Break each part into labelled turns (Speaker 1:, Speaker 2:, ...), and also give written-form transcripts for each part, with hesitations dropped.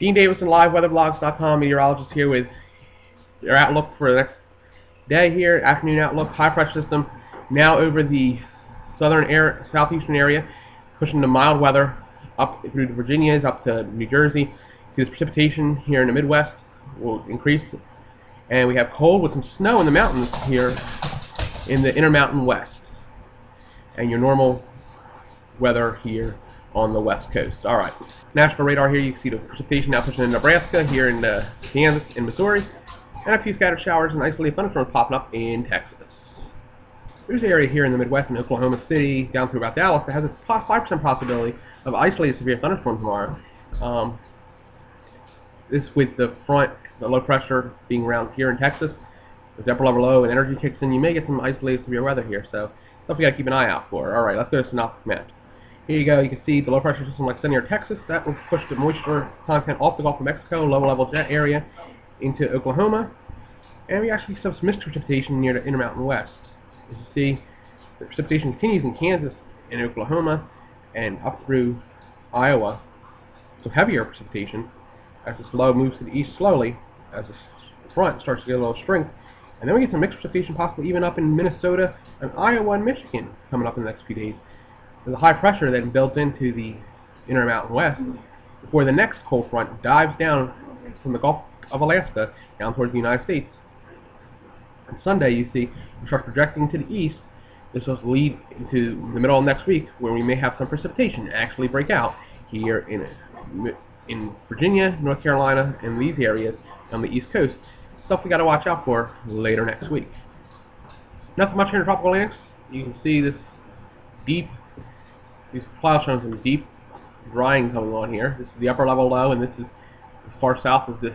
Speaker 1: Dean Davison, LiveWeatherBlogs.com, meteorologist here with your outlook for the next day here, afternoon outlook. High pressure system now over the southeastern area, pushing the mild weather up through the Virginias, up to New Jersey. See, this precipitation here in the Midwest will increase, and we have cold with some snow in the mountains here in the Intermountain West, and your normal weather here on the west coast. Alright, national radar here, you can see the precipitation now pushing in Nebraska, here in Kansas and Missouri, and a few scattered showers and isolated thunderstorms popping up in Texas. There's an area here in the Midwest in Oklahoma City, down through about Dallas, that has a 5% possibility of isolated severe thunderstorms tomorrow. This with the front, the low pressure being around here in Texas, with the upper level low and energy kicks in, you may get some isolated severe weather here, so stuff we got to keep an eye out for. Alright, let's go to synoptic map. Here you go, you can see the low pressure system like near Texas. That will push the moisture content off the Gulf of Mexico, lower level jet area, into Oklahoma. And we actually see some mist precipitation near the Intermountain West. As you see, the precipitation continues in Kansas and Oklahoma and up through Iowa. So heavier precipitation as this low moves to the east slowly, as the front starts to get a little strength. And then we get some mixed precipitation possibly even up in Minnesota and Iowa and Michigan coming up in the next few days. There's a high pressure then built into the Intermountain West before the next cold front dives down from the Gulf of Alaska down towards the United States. On Sunday, you see, we start projecting to the east. This will lead into the middle of next week where we may have some precipitation actually break out here in Virginia, North Carolina, and these areas on the East Coast. Stuff we got to watch out for later next week. Nothing much here in tropical Atlantic. You can see this these clouds showing some deep drying going on here. This is the upper level low, and this is as far south as this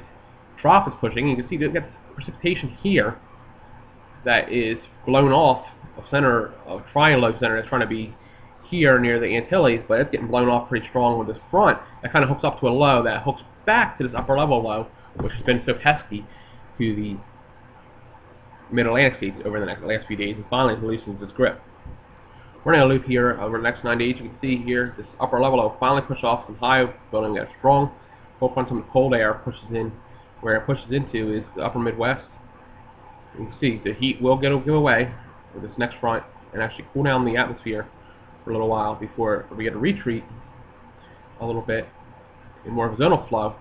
Speaker 1: trough is pushing. You can see we've got precipitation here that is blown off a center of triangle low center that's trying to be here near the Antilles, but it's getting blown off pretty strong with this front that kind of hooks up to a low that hooks back to this upper level low, which has been so pesky to the mid-Atlantic states over the last few days, and finally loosens its grip. We're in a loop here over the next 9 days. You can see here this upper level low finally pushed off some high building that's strong. Cold front, some cold air pushes in. Where it pushes into is the upper Midwest. You can see the heat will give away with this next front and actually cool down the atmosphere for a little while before we get a retreat a little bit in more of a zonal flow,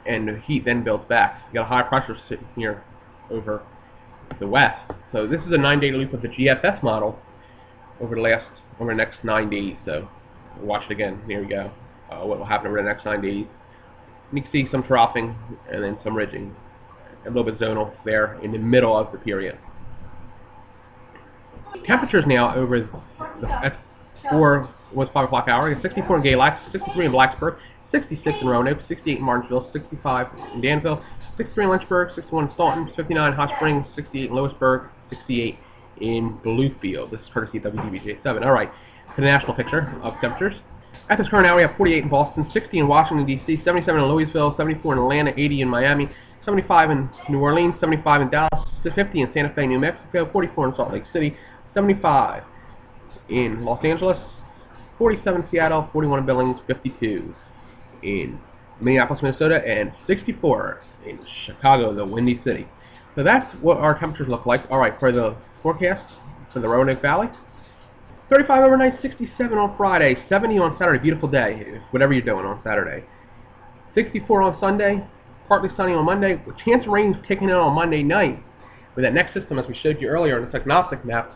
Speaker 1: and the heat then builds back. You got a high pressure sitting here over the west. So this is a 9-day loop of the GFS model over the next 9 days. So we'll watch it again. Here we go. What will happen over the next 9 days? You can see some troughing and then some ridging, a little bit zonal there in the middle of the period. Temperatures now over at 5 o'clock hour. 64 in Galax, 63 in Blacksburg, 66 in Roanoke, 68 in Martinsville, 65 in Danville, 63 in Lynchburg, 61 in Staunton, 59 in Hot Springs, 68 in Lewisburg, 68 in Bluefield. This is courtesy of WDBJ7. All right, to the national picture of temperatures. At this current hour, we have 48 in Boston, 60 in Washington, D.C., 77 in Louisville, 74 in Atlanta, 80 in Miami, 75 in New Orleans, 75 in Dallas, 50 in Santa Fe, New Mexico, 44 in Salt Lake City, 75 in Los Angeles, 47 in Seattle, 41 in Billings, 52 in Minneapolis, Minnesota, and 64 in Chicago, the Windy City. So that's what our temperatures look like. All right, for the forecast for the Roanoke Valley, 35 overnight, 67 on Friday, 70 on Saturday, beautiful day, whatever you're doing on Saturday. 64 on Sunday, partly sunny on Monday, with chance of rain kicking in on Monday night. With that next system, as we showed you earlier in the synoptic maps,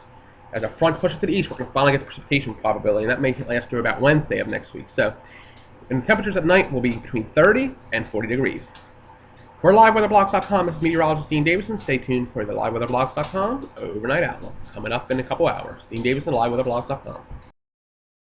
Speaker 1: as a front pushes to the east, we're going to finally get the precipitation probability, and that may last through about Wednesday of next week. So, and the temperatures at night will be between 30 and 40 degrees. For LiveWeatherBlogs.com, this is meteorologist Dean Davison. Stay tuned for the LiveWeatherBlogs.com overnight outlook coming up in a couple hours. Dean Davison, LiveWeatherBlogs.com.